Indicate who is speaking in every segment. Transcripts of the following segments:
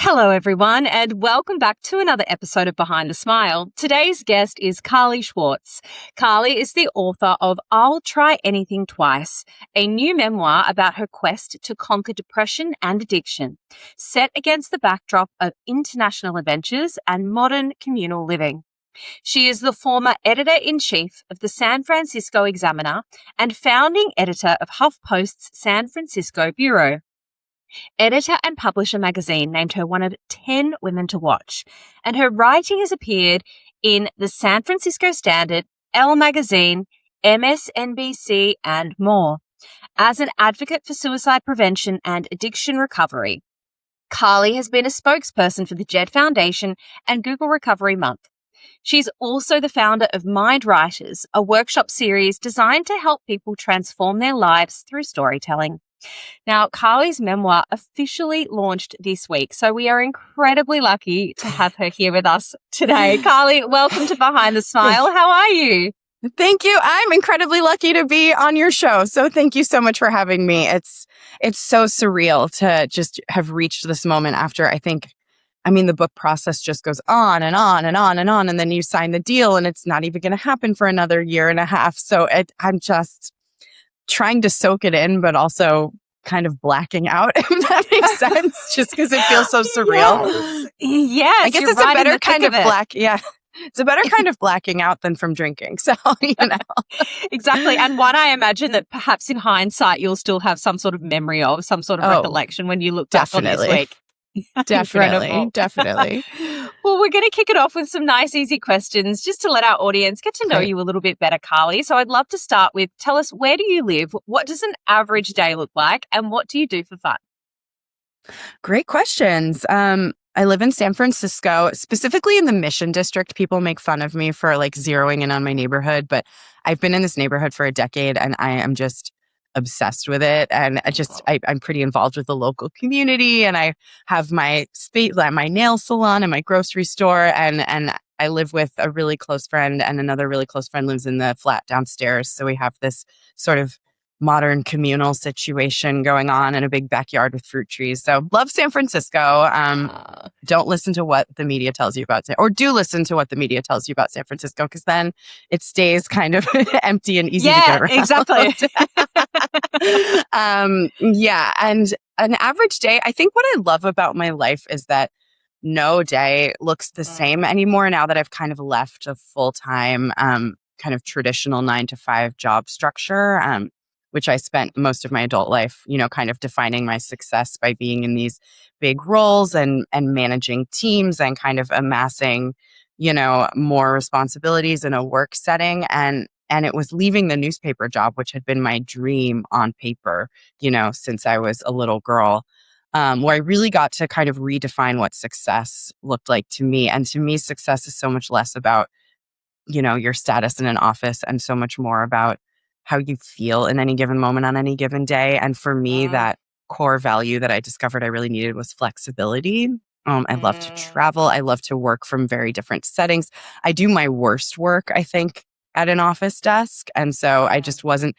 Speaker 1: Hello, everyone, and welcome back to another episode of Behind the Smile. Today's guest is Carly Schwartz. Carly is the author of I'll Try Anything Twice, a new memoir about her quest to conquer depression and addiction, set against the backdrop of international adventures and modern communal living. She is the former editor-in-chief of the San Francisco Examiner and founding editor of HuffPost's San Francisco Bureau. Editor and Publisher magazine named her one of 10 women to watch, and her writing has appeared in the San Francisco Standard, Elle Magazine, MSNBC, and more. As an advocate for suicide prevention and addiction recovery, Carly has been a spokesperson for the Jed Foundation and Google Recovery Month. She's also the founder of Mind Writers, a workshop series designed to help people transform their lives through storytelling. Now, Carly's memoir officially launched this week, so we are incredibly lucky to have her here with us today. Carly, welcome to Behind the Smile. How are you?
Speaker 2: Thank you. I'm incredibly lucky to be on your show. So thank you so much for having me. It's so surreal to just have reached this moment after the book process just goes on and on and on and on. And then you sign the deal and it's not even going to happen for another year and a half. So I'm just trying to soak it in, but also kind of blacking out, if that makes sense, just because it feels so surreal.
Speaker 1: Yes,
Speaker 2: I guess it's a better kind of black. Yeah. It's a better kind of blacking out than from drinking. So,
Speaker 1: Exactly. And one I imagine that perhaps in hindsight, you'll still have some sort of memory of, some sort of recollection when you look back on this week.
Speaker 2: Definitely.
Speaker 1: Well, we're going to kick it off with some nice, easy questions just to let our audience get to know you a little bit better, Carly. So I'd love to start with, tell us, where do you live? What does an average day look like? And what do you do for fun?
Speaker 2: Great questions. I live in San Francisco, specifically in the Mission District. People make fun of me for zeroing in on my neighborhood, but I've been in this neighborhood for a decade and I am just obsessed with it. And I'm pretty involved with the local community, and I have my nail salon and my grocery store, and I live with a really close friend, and another really close friend lives in the flat downstairs. So we have this sort of modern communal situation going on in a big backyard with fruit trees. So love San Francisco. Don't listen to what the media tells you about or do listen to what the media tells you about San Francisco, because then it stays kind of empty and easy to get around.
Speaker 1: Exactly.
Speaker 2: And an average day, I think what I love about my life is that no day looks the same anymore now that I've kind of left a full-time kind of traditional 9-to-5 job structure, which I spent most of my adult life, kind of defining my success by being in these big roles and managing teams and kind of amassing, more responsibilities in a work setting. And it was leaving the newspaper job, which had been my dream on paper, since I was a little girl, where I really got to kind of redefine what success looked like to me. And to me, success is so much less about, your status in an office and so much more about how you feel in any given moment on any given day. And for me, that core value that I discovered I really needed was flexibility. I love to travel. I love to work from very different settings. I do my worst work, I think, at an office desk. And so I just wasn't,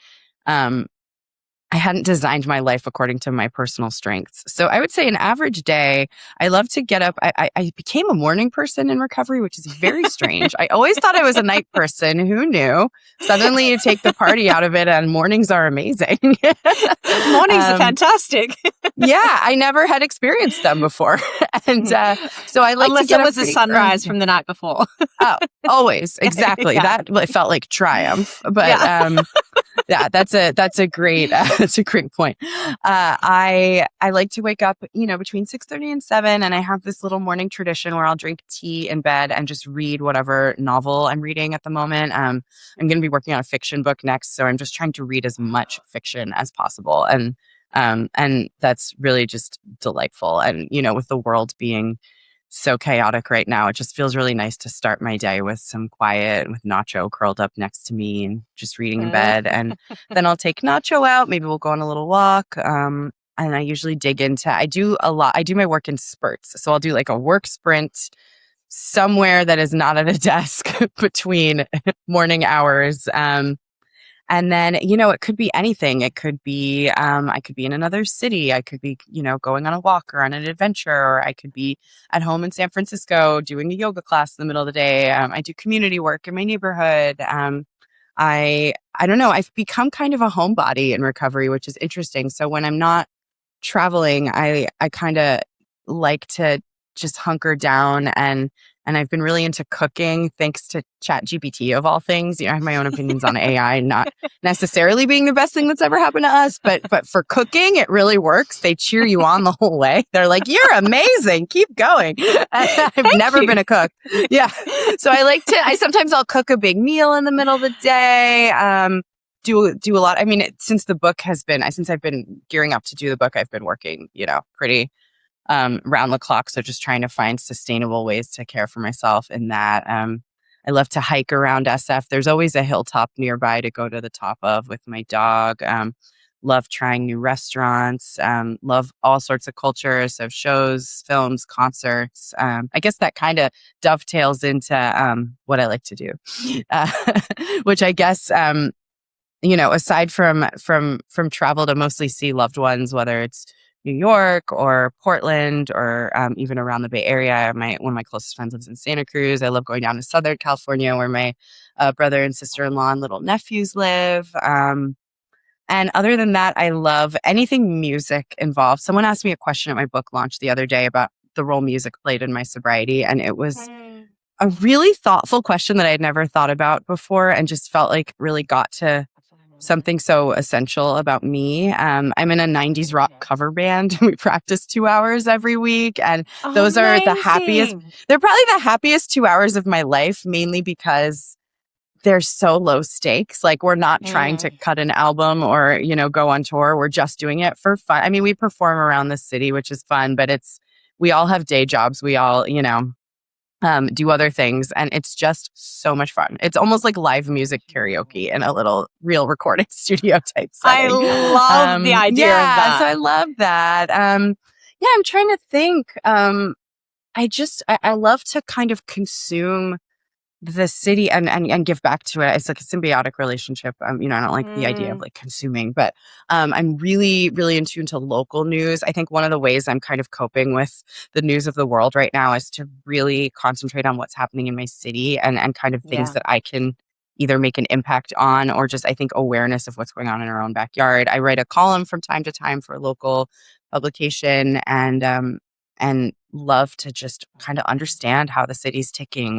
Speaker 2: I hadn't designed my life according to my personal strengths. So I would say an average day, I love to get up. I became a morning person in recovery, which is very strange. I always thought I was a night person. Who knew? Suddenly you take the party out of it and mornings are amazing.
Speaker 1: Mornings are fantastic.
Speaker 2: Yeah, I never had experienced them before. And so I like
Speaker 1: Unless
Speaker 2: to get
Speaker 1: it was a sunrise from the night before.
Speaker 2: Oh, always. Exactly. That it felt like triumph. But that's a great point. I like to wake up, between 6:30 and 7, and I have this little morning tradition where I'll drink tea in bed and just read whatever novel I'm reading at the moment. I'm going to be working on a fiction book next, so I'm just trying to read as much fiction as possible, and that's really just delightful. And with the world being so chaotic right now, it just feels really nice to start my day with some quiet, with Nacho curled up next to me and just reading in bed. And then I'll take Nacho out. Maybe we'll go on a little walk. And I usually dig into, I do my work in spurts. So I'll do like a work sprint somewhere that is not at a desk between morning hours. And then, you know, it could be anything. It could be, I could be in another city. I could be, you know, going on a walk or on an adventure, or I could be at home in San Francisco doing a yoga class in the middle of the day. I do community work in my neighborhood. I don't know. I've become kind of a homebody in recovery, which is interesting. So when I'm not traveling, I kind of like to just hunker down, and I've been really into cooking thanks to ChatGPT of all things. You know, I have my own opinions on AI, not necessarily being the best thing that's ever happened to us, but for cooking, it really works. They cheer you on the whole way. They're like, "You're amazing. Keep going." I've never been a cook. Yeah. So sometimes I'll cook a big meal in the middle of the day. Do a lot. I mean, since I've been gearing up to do the book, I've been working, you know, pretty round the clock. So just trying to find sustainable ways to care for myself in that. I love to hike around SF. There's always a hilltop nearby to go to the top of with my dog. Love trying new restaurants. Love all sorts of cultures of shows, films, concerts. I guess that kind of dovetails into what I like to do, which I guess you know, aside from travel to mostly see loved ones, whether it's New York or Portland or even around the Bay Area. One of my closest friends lives in Santa Cruz. I love going down to Southern California, where my brother and sister-in-law and little nephews live. And other than that, I love anything music involved. Someone asked me a question at my book launch the other day about the role music played in my sobriety, and it was a really thoughtful question that I had never thought about before, and just felt like really got to something so essential about me. I'm in a 90s rock cover band. We practice 2 hours every week. And those are the happiest. They're probably the happiest 2 hours of my life, mainly because they're so low stakes. Like, we're not trying to cut an album or, you know, go on tour. We're just doing it for fun. I mean, we perform around the city, which is fun, but we all have day jobs. We all, you know, do other things, and it's just so much fun. It's almost like live music karaoke in a little real recording studio type setting.
Speaker 1: I love the idea of that.
Speaker 2: So I love that. Yeah, I'm trying to think. I love to kind of consume the city and give back to it. It's like a symbiotic relationship. You know, I don't like the idea of like consuming, but I'm really, really in tune to local news. I think one of the ways I'm kind of coping with the news of the world right now is to really concentrate on what's happening in my city and kind of things that I can either make an impact on, or just, I think, awareness of what's going on in our own backyard. I write a column from time to time for a local publication, and love to just kind of understand how the city's ticking,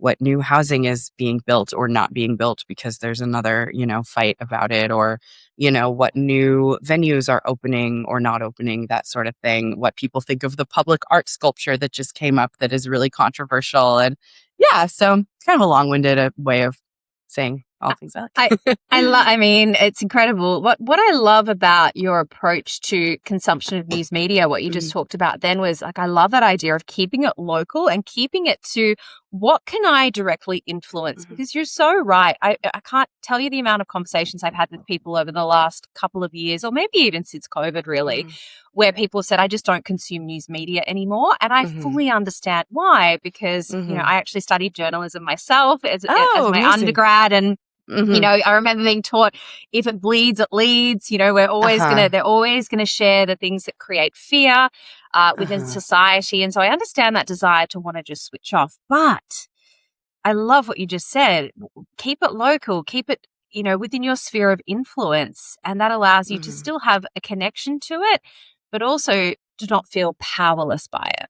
Speaker 2: what new housing is being built or not being built because there's another, you know, fight about it, or, you know, what new venues are opening or not opening, that sort of thing. What people think of the public art sculpture that just came up that is really controversial. And yeah, so it's kind of a long-winded way of saying all things I like.
Speaker 1: I mean, it's incredible. What I love about your approach to consumption of news media, what you just talked about then, was like, I love that idea of keeping it local and keeping it to what can I directly influence? Because you're so right. I can't tell you the amount of conversations I've had with people over the last couple of years, or maybe even since COVID, really, where people said, I just don't consume news media anymore. And I fully understand why, because, you know, I actually studied journalism myself as my undergrad, and you know, I remember being taught, if it bleeds, it leads. You know, they're always gonna share the things that create fear within society. And so I understand that desire to want to just switch off. But I love what you just said. Keep it local, keep it, you know, within your sphere of influence. And that allows you to still have a connection to it, but also to not feel powerless by it.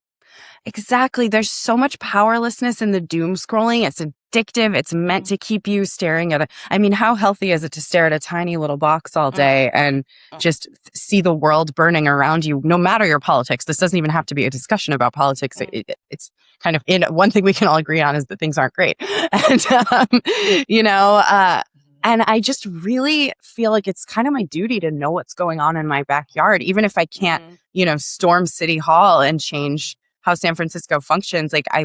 Speaker 2: Exactly. There's so much powerlessness in the doom scrolling. It's addictive. It's meant to keep you staring at I mean, how healthy is it to stare at a tiny little box all day and just see the world burning around you, no matter your politics? This doesn't even have to be a discussion about politics. It's kind of one thing we can all agree on is that things aren't great. And, you know, and I just really feel like it's kind of my duty to know what's going on in my backyard, even if I can't, you know, storm City Hall and change how San Francisco functions. Like, I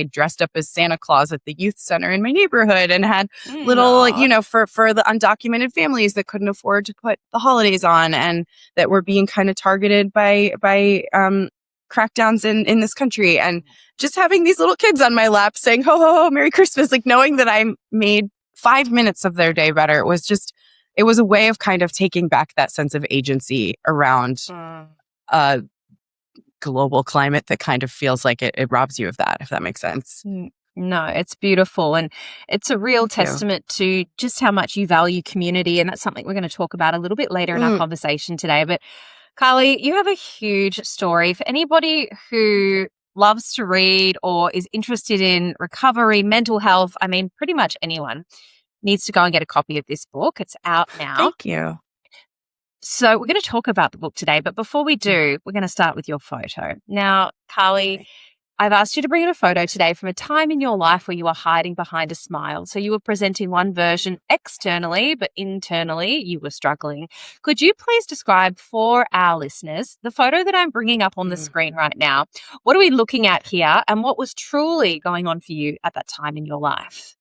Speaker 2: dressed up as Santa Claus at the youth center in my neighborhood and had little, you know, for the undocumented families that couldn't afford to put the holidays on and that were being kind of targeted by crackdowns in this country. And just having these little kids on my lap saying, ho, ho, ho, Merry Christmas, like knowing that I made 5 minutes of their day better. It was a way of kind of taking back that sense of agency around a global climate that kind of feels like it robs you of that, if that makes sense.
Speaker 1: No, it's beautiful. And it's a real testament to just how much you value community. And that's something we're going to talk about a little bit later in our conversation today. But Carly, you have a huge story. For anybody who loves to read or is interested in recovery, mental health, I mean, pretty much anyone needs to go and get a copy of this book. It's out now.
Speaker 2: Thank you.
Speaker 1: So we're going to talk about the book today, but before we do, we're going to start with your photo. Now, Carly, I've asked you to bring in a photo today from a time in your life where you were hiding behind a smile. So you were presenting one version externally, but internally you were struggling. Could you please describe for our listeners the photo that I'm bringing up on the screen right now? What are we looking at here, and what was truly going on for you at that time in your life?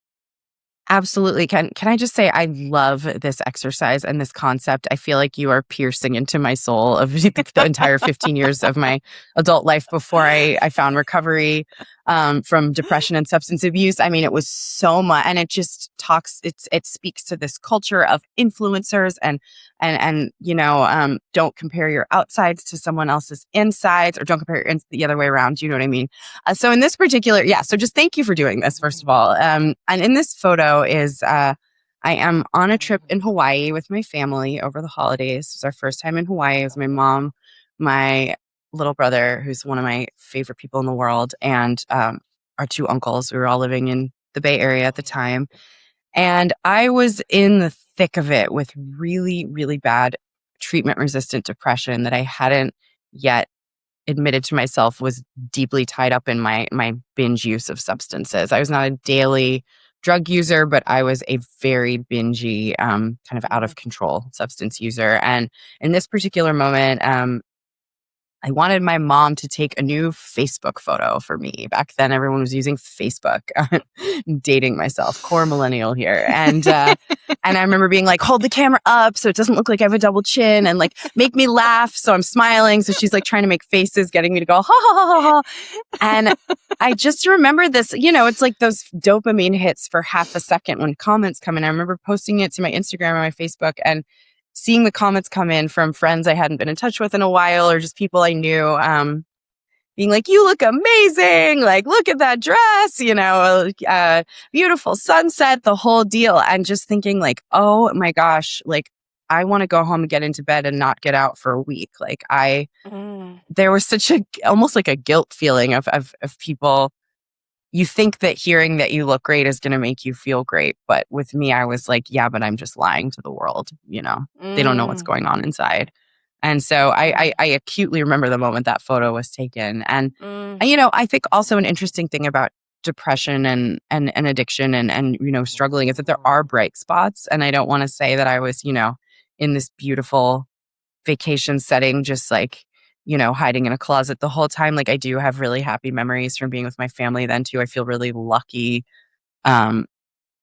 Speaker 2: Absolutely. Can I just say I love this exercise and this concept. I feel like you are piercing into my soul of the entire 15 years of my adult life before I found recovery from depression and substance abuse. I mean, it was so much, and it just it speaks to this culture of influencers and don't compare your outsides to someone else's insides, or don't compare the other way around. You know what I mean? So in this particular, so just thank you for doing this, first of all. And in this photo is, I am on a trip in Hawaii with my family over the holidays. It was our first time in Hawaii. It was my mom, my little brother, who's one of my favorite people in the world, and our two uncles. We were all living in the Bay Area at the time. And I was in the thick of it with really, really bad treatment-resistant depression that I hadn't yet admitted to myself was deeply tied up in my binge use of substances. I was not a daily drug user, but I was a very bingey, kind of out of control substance user. And in this particular moment, I wanted my mom to take a new Facebook photo for me. Back then, everyone was using Facebook. Dating myself, core millennial here. And I remember being like, hold the camera up so it doesn't look like I have a double chin, and like make me laugh so I'm smiling. So she's like trying to make faces, getting me to go, ha, ha, ha, ha, ha. And I just remember this, it's like those dopamine hits for half a second when comments come in. I remember posting it to my Instagram and my Facebook, and seeing the comments come in from friends I hadn't been in touch with in a while, or just people I knew, being like, you look amazing. Like, look at that dress, beautiful sunset, the whole deal. And just thinking like, oh my gosh, like I want to go home and get into bed and not get out for a week. Like there was such almost like a guilt feeling of people. You think that hearing that you look great is going to make you feel great. But with me, I was like, yeah, but I'm just lying to the world. They don't know what's going on inside. And so I acutely remember the moment that photo was taken. And I think also an interesting thing about depression and addiction and struggling is that there are bright spots. And I don't want to say that I was, in this beautiful vacation setting, just like, hiding in a closet the whole time. Like I do have really happy memories from being with my family then too. I feel really lucky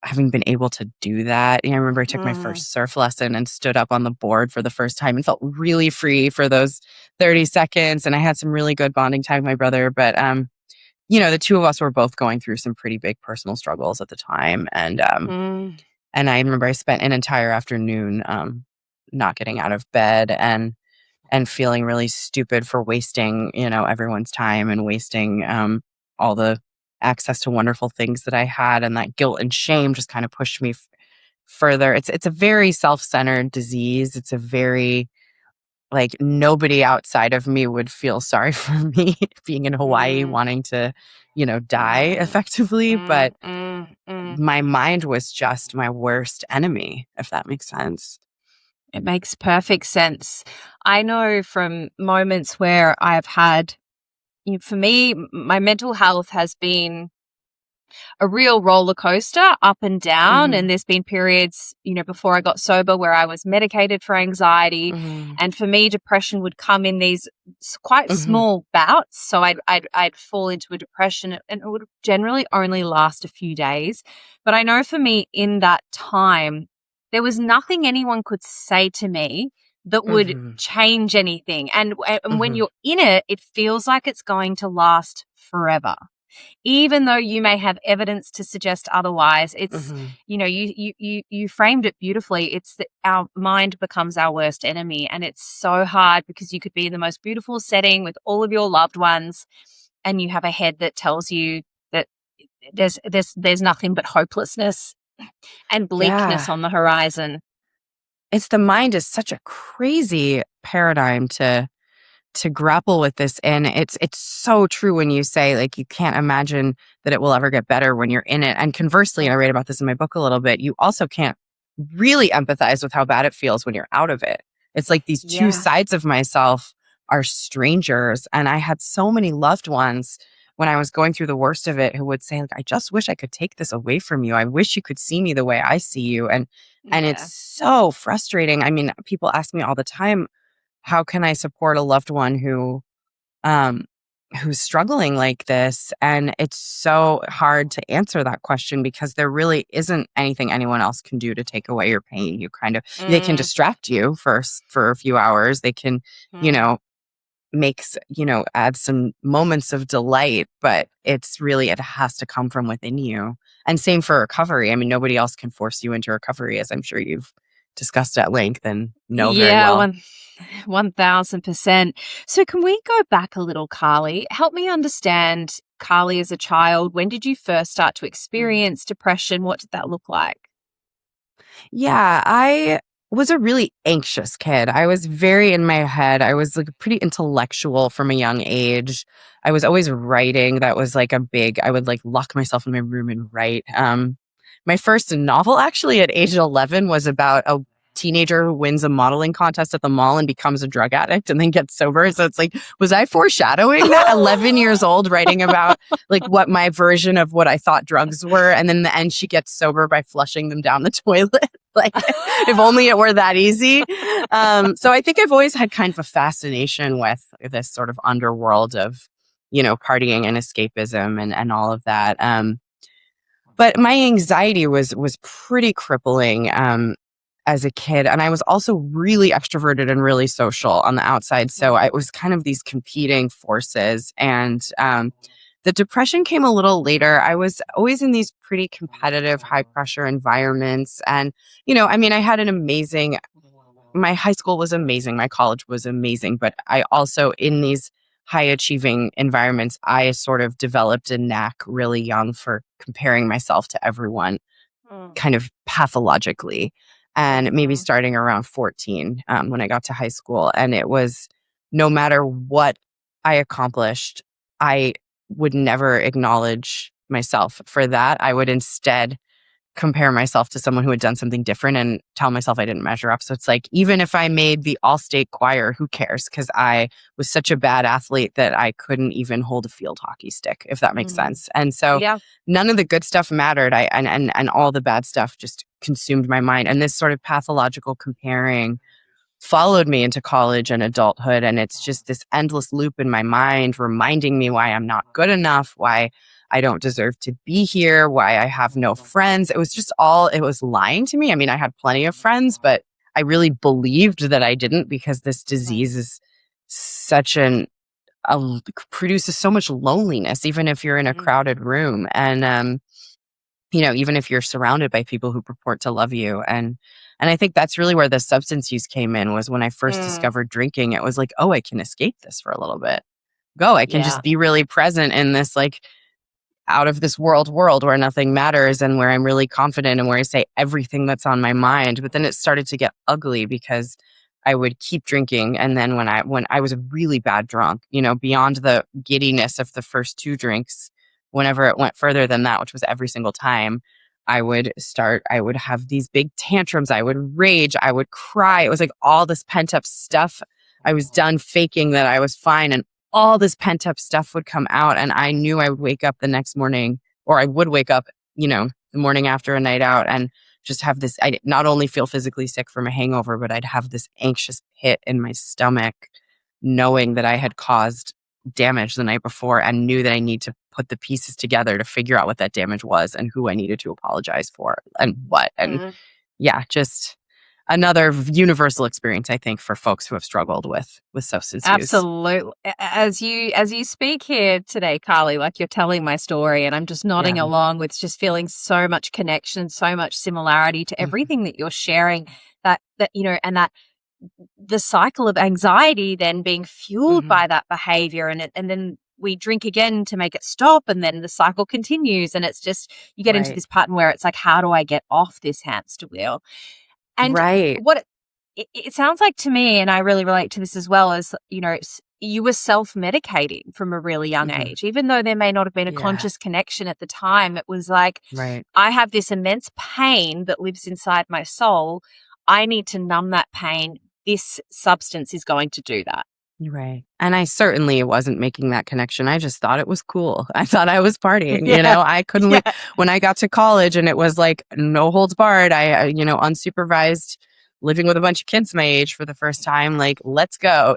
Speaker 2: having been able to do that. I remember I took my first surf lesson and stood up on the board for the first time and felt really free for those 30 seconds. And I had some really good bonding time with my brother. But, the two of us were both going through some pretty big personal struggles at the time. And I remember I spent an entire afternoon not getting out of bed and feeling really stupid for wasting, everyone's time and wasting all the access to wonderful things that I had. And that guilt and shame just kind of pushed me further. It's a very self-centered disease. It's a very, like, nobody outside of me would feel sorry for me being in Hawaii wanting to, die effectively. But my mind was just my worst enemy, if that makes sense.
Speaker 1: It makes perfect sense. I know from moments where I've had, for me, my mental health has been a real roller coaster, up and down. And there's been periods, before I got sober where I was medicated for anxiety. And for me, depression would come in these quite small bouts. So I'd fall into a depression, and it would generally only last a few days. But I know for me in that time, there was nothing anyone could say to me that would change anything. And when you're in it, it feels like it's going to last forever. even though you may have evidence to suggest otherwise. It's,
Speaker 2: Mm-hmm.
Speaker 1: you framed it beautifully. It's that our mind becomes our worst enemy, and it's so hard because you could be in the most beautiful setting with all of your loved ones, and you have a head that tells you that there's nothing but hopelessness and bleakness
Speaker 2: Yeah.
Speaker 1: on the horizon.
Speaker 2: It's the mind is such a crazy paradigm to grapple with this, and it's so true when you say like you can't imagine that it will ever get better when you're in it. And conversely, and I write about this in my book a little bit, you also can't really empathize with how bad it feels when you're out of it. It's like these two
Speaker 1: Yeah.
Speaker 2: sides of myself are strangers, and I had so many loved ones when I was going through the worst of it who would say like, I just wish I could take this away from you. I wish you could see me the way I see you. And it's
Speaker 1: Yeah.
Speaker 2: so frustrating. I mean, people ask me all the time, how can I support a loved one um who's struggling like this? And it's so hard to answer that question because there really isn't anything anyone else can do to take away your pain. They can
Speaker 1: Mm,
Speaker 2: distract you for a few hours. They can, you
Speaker 1: mm.
Speaker 2: know, add some moments of delight, but it has to come from within you. And same for recovery. I mean, nobody else can force you into recovery, as I'm sure you've discussed at length and know very
Speaker 1: Yeah,
Speaker 2: well.
Speaker 1: 1000%. So can we go back a little, Carly? Help me understand Carly as a child. When did you first start to experience depression? What did that look like?
Speaker 2: Yeah, I was a really anxious kid. I was very in my head. I was like pretty intellectual from a young age. I was always writing. That was like I would like lock myself in my room and write. My first novel actually at age 11 was about a teenager who wins a modeling contest at the mall and becomes a drug addict and then gets sober. So it's like, was I foreshadowing that? 11 years old, writing about like what my version of what I thought drugs were. And then in the end, she gets sober by flushing them down the toilet. Like, if only it were that easy. So I think I've always had kind of a fascination with this sort of underworld of, partying and escapism and all of that. But my anxiety was pretty crippling as a kid. And I was also really extroverted and really social on the outside. So it was kind of these competing forces. And the depression came a little later. I was always in these pretty competitive, high pressure environments. And, I mean, I had my high school was amazing. My college was amazing. But I also, in these high achieving environments, I sort of developed a knack really young for comparing myself to everyone
Speaker 1: Mm,
Speaker 2: kind of pathologically. And maybe
Speaker 1: mhm,
Speaker 2: starting around 14 when I got to high school. And it was no matter what I accomplished, I would never acknowledge myself for that. I would instead compare myself to someone who had done something different and tell myself I didn't measure up. So it's like, even if I made the all state choir, who cares? Because I was such a bad athlete that I couldn't even hold a field hockey stick, if that makes
Speaker 1: mm.
Speaker 2: sense. And so
Speaker 1: Yeah.
Speaker 2: none of the good stuff mattered. And all the bad stuff just consumed my mind. And this sort of pathological comparing followed me into college and adulthood. And it's just this endless loop in my mind reminding me why I'm not good enough, why I don't deserve to be here, why I have no friends. It was lying to me. I mean, I had plenty of friends, but I really believed that I didn't because this disease is such produces so much loneliness, even if you're in a
Speaker 1: Mm,
Speaker 2: crowded room. And, even if you're surrounded by people who purport to love you. And I think that's really where the substance use came in, was when I first
Speaker 1: mm.
Speaker 2: discovered drinking. It was like, oh, I can escape this for a little bit. I can
Speaker 1: Yeah.
Speaker 2: just be really present in this like out of this world where nothing matters and where I'm really confident and where I say everything that's on my mind. But then it started to get ugly because I would keep drinking. And then when I was a really bad drunk, beyond the giddiness of the first two drinks, whenever it went further than that, which was every single time, I would have these big tantrums. I would rage. I would cry. It was like all this pent up stuff. I was done faking that I was fine. And all this pent up stuff would come out. And I knew I would wake up the next morning, or I would wake up, the morning after a night out and just have this, I not only feel physically sick from a hangover, but I'd have this anxious pit in my stomach, knowing that I had caused damage the night before and knew that I need to put the pieces together to figure out what that damage was and who I needed to apologize for and what. And
Speaker 1: Mm.
Speaker 2: yeah, just another universal experience, I think, for folks who have struggled with substance use.
Speaker 1: Absolutely. As you speak here today, Carly, like you're telling my story and I'm just nodding
Speaker 2: Yeah.
Speaker 1: along with just feeling so much connection, so much similarity to
Speaker 2: Mhm.
Speaker 1: everything that you're sharing, that and that the cycle of anxiety then being fueled
Speaker 2: Mhm.
Speaker 1: by that behavior, and then we drink again to make it stop, and then the cycle continues, and it's just you get into
Speaker 2: Right.
Speaker 1: this pattern where it's like, how do I get off this hamster wheel? And
Speaker 2: Right.
Speaker 1: what it sounds like to me, and I really relate to this as well, as you were self-medicating from a really young
Speaker 2: Mhm.
Speaker 1: age, even though there may not have been a
Speaker 2: Yeah.
Speaker 1: conscious connection at the time. It was like,
Speaker 2: Right.
Speaker 1: I have this immense pain that lives inside my soul. I need to numb that pain. This substance is going to do that.
Speaker 2: Right. And I certainly wasn't making that connection. I just thought it was cool. I thought I was partying,
Speaker 1: Yeah.
Speaker 2: I couldn't
Speaker 1: Yeah.
Speaker 2: wait. When I got to college and it was like no holds barred, unsupervised, living with a bunch of kids my age for the first time, like, let's go,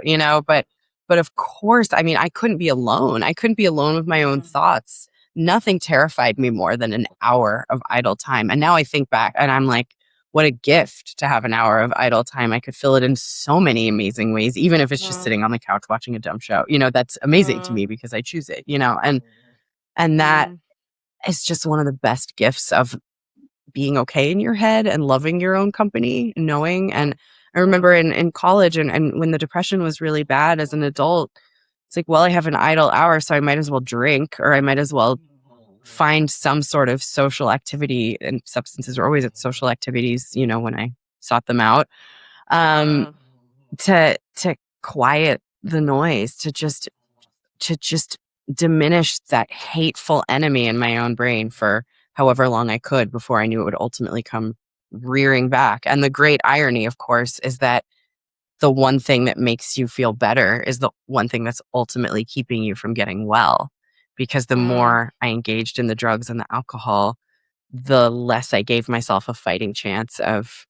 Speaker 2: but of course, I mean, I couldn't be alone. I couldn't be alone with my own thoughts. Nothing terrified me more than an hour of idle time. And now I think back and I'm like, what a gift to have an hour of idle time. I could fill it in so many amazing ways, even if it's just
Speaker 1: Mm,
Speaker 2: sitting on the couch watching a dumb show. That's amazing to
Speaker 1: mm,
Speaker 2: me because I choose it, and that
Speaker 1: mm,
Speaker 2: is just one of the best gifts of being okay in your head and loving your own company, knowing. And I remember in college and when the depression was really bad as an adult, it's like, well, I have an idle hour, so I might as well drink or I might as well find some sort of social activity, and substances were always at social activities, when I sought them out, um,
Speaker 1: mm,
Speaker 2: to quiet the noise, to just diminish that hateful enemy in my own brain for however long I could before I knew it would ultimately come rearing back. And the great irony, of course, is that the one thing that makes you feel better is the one thing that's ultimately keeping you from getting well. Because the
Speaker 1: mm,
Speaker 2: more I engaged in the drugs and the alcohol, the less I gave myself a fighting chance of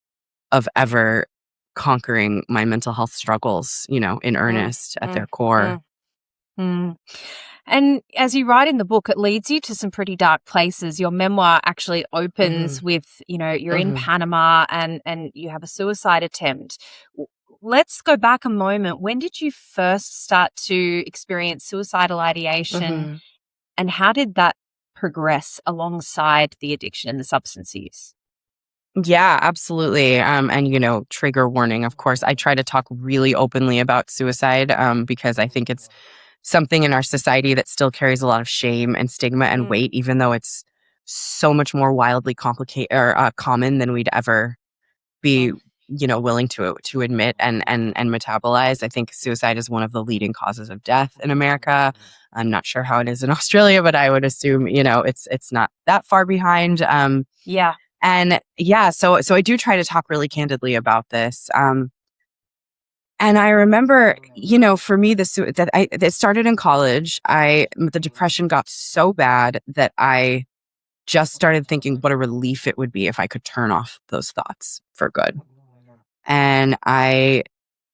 Speaker 2: ever conquering my mental health struggles, in
Speaker 1: mm,
Speaker 2: earnest at
Speaker 1: mm,
Speaker 2: their core.
Speaker 1: mm, mm. And as you write in the book, it leads you to some pretty dark places. Your memoir actually
Speaker 2: Mhm,
Speaker 1: opens with, you're in
Speaker 2: mhm,
Speaker 1: Panama and you have a suicide attempt. Let's go back a moment. When did you first start to experience suicidal ideation,
Speaker 2: mhm.
Speaker 1: and how did that progress alongside the addiction and the substance use?
Speaker 2: Yeah, absolutely. And trigger warning, of course. I try to talk really openly about suicide, because I think it's something in our society that still carries a lot of shame and stigma and
Speaker 1: Mm,
Speaker 2: weight, even though it's so much more wildly complicated or common than we'd ever be,
Speaker 1: mm,
Speaker 2: willing to admit and metabolize. I think suicide is one of the leading causes of death in America. I'm not sure how it is in Australia, but I would assume, it's not that far behind.
Speaker 1: yeah.
Speaker 2: And yeah, so I do try to talk really candidly about this. And I remember, for me, that started in college. The depression got so bad that I just started thinking what a relief it would be if I could turn off those thoughts for good. And I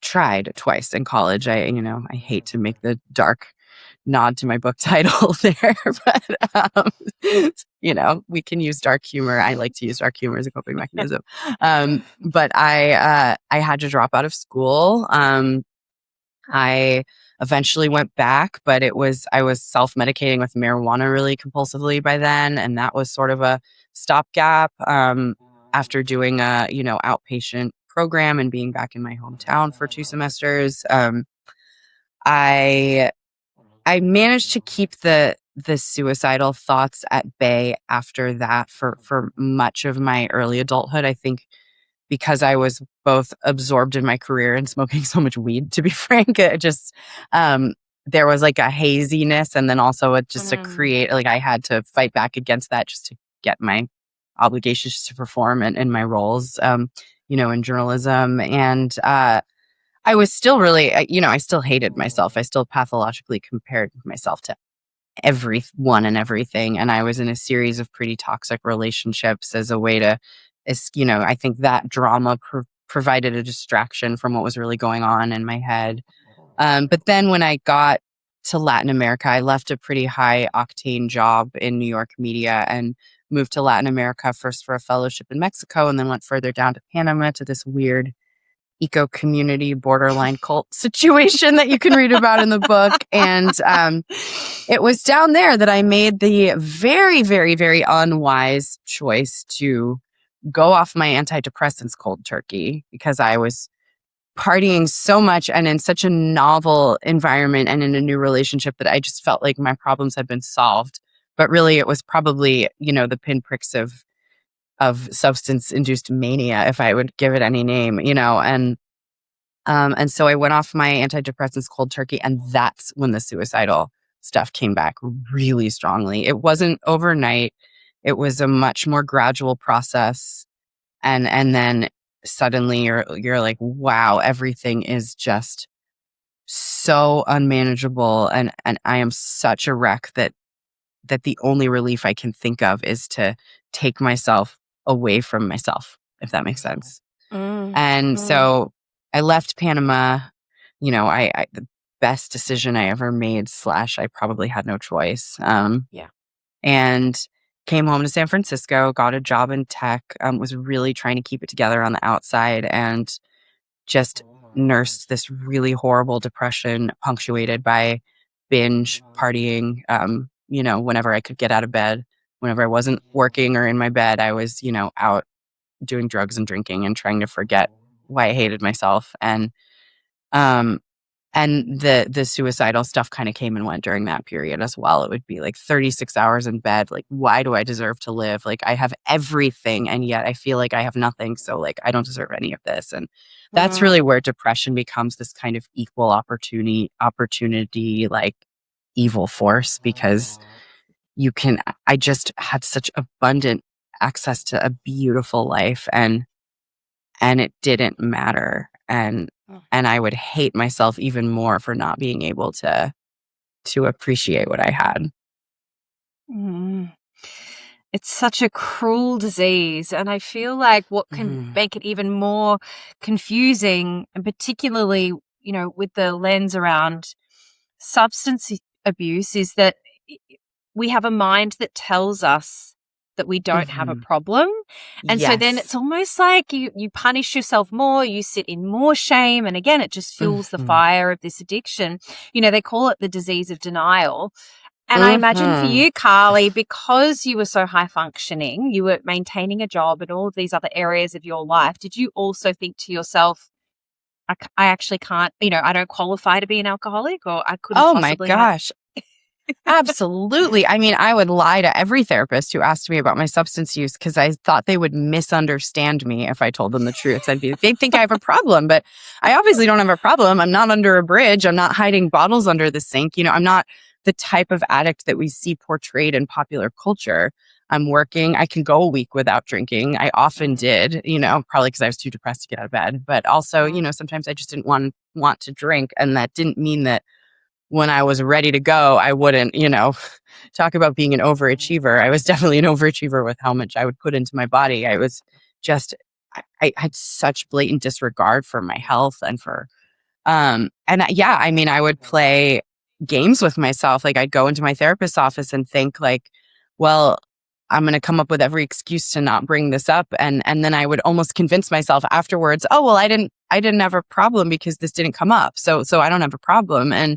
Speaker 2: tried twice in college. I hate to make the dark nod to my book title there, but we can use dark humor. I like to use dark humor as a coping mechanism. But I had to drop out of school. I eventually went back, but I was self-medicating with marijuana really compulsively by then, and that was sort of a stopgap, after doing a, outpatient program and being back in my hometown for 2 semesters. I I managed to keep the suicidal thoughts at bay after that for much of my early adulthood. I think because I was both absorbed in my career and smoking so much weed, to be frank. It just, there was like a haziness, and then also just to
Speaker 1: Mm,
Speaker 2: create, like, I had to fight back against that just to get my obligations to perform in my roles, in journalism. And I was still really, I still hated myself. I still pathologically compared myself to everyone and everything. And I was in a series of pretty toxic relationships as a way to, I think that drama provided a distraction from what was really going on in my head. But then when I got to Latin America. I left a pretty high octane job in New York media and moved to Latin America first for a fellowship in Mexico, and then went further down to Panama to this weird eco community borderline cult situation that you can read about in the book. And it was down there that I made the very, very, very unwise choice to go off my antidepressants cold turkey, because I was partying so much and in such a novel environment and in a new relationship that I just felt like my problems had been solved. But really, it was probably, the pinpricks of substance induced mania, if I would give it any name, and so I went off my antidepressants cold turkey, and that's when the suicidal stuff came back really strongly. It wasn't overnight. It was a much more gradual process. And then suddenly you're like, wow, everything is just so unmanageable. And I am such a wreck that the only relief I can think of is to take myself away from myself, if that makes sense. And so I left Panama, I the best decision I ever made, / I probably had no choice. And came home to San Francisco, got a job in tech, was really trying to keep it together on the outside, and just nursed this really horrible depression punctuated by binge partying. Whenever I could get out of bed, whenever I wasn't working or in my bed, I was, out doing drugs and drinking and trying to forget why I hated myself. And the suicidal stuff kind of came and went during that period as well. It would be like 36 hours in bed. Like, why do I deserve to live? Like, I have everything, and yet I feel like I have nothing. So like, I don't deserve any of this. And that's really where depression becomes this kind of equal opportunity, like evil force, because I just had such abundant access to a beautiful life, and it didn't matter. And I would hate myself even more for not being able to appreciate what I had.
Speaker 1: It's such a cruel disease. And I feel like what can make it even more confusing, and particularly, with the lens around substance abuse, is that we have a mind that tells us that we don't have a problem. And so then it's almost like you punish yourself more, you sit in more shame. And again, it just fuels the fire of this addiction. They call it the disease of denial. And I imagine for you, Carly, because you were so high functioning, you were maintaining a job and all of these other areas of your life, did you also think to yourself, I actually can't, I don't qualify to be an alcoholic, or I couldn't possibly
Speaker 2: Oh my gosh. Absolutely. I mean, I would lie to every therapist who asked me about my substance use, because I thought they would misunderstand me if I told them the truth. They'd think I have a problem, but I obviously don't have a problem. I'm not under a bridge. I'm not hiding bottles under the sink. I'm not the type of addict that we see portrayed in popular culture. I'm working. I can go a week without drinking. I often did, probably because I was too depressed to get out of bed. But also, sometimes I just didn't want to drink. And that didn't mean that when I was ready to go, I wouldn't, talk about being an overachiever. I was definitely an overachiever with how much I would put into my body. I was just, I had such blatant disregard for my health and for, I would play games with myself. Like, I'd go into my therapist's office and think like, well, I'm going to come up with every excuse to not bring this up. And then I would almost convince myself afterwards, oh, well, I didn't have a problem because this didn't come up. So I don't have a problem. And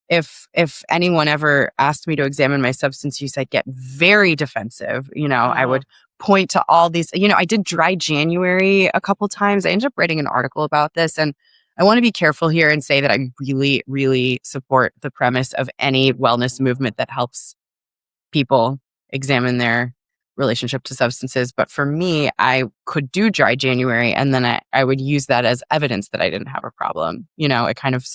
Speaker 2: if anyone ever asked me to examine my substance use, I'd get very defensive. I would point to all these, I did dry January a couple times. I ended up writing an article about this. And I want to be careful here and say that I really, really support the premise of any wellness movement that helps people examine their relationship to substances. But for me, I could do dry January, and then I would use that as evidence that I didn't have a problem. It kind of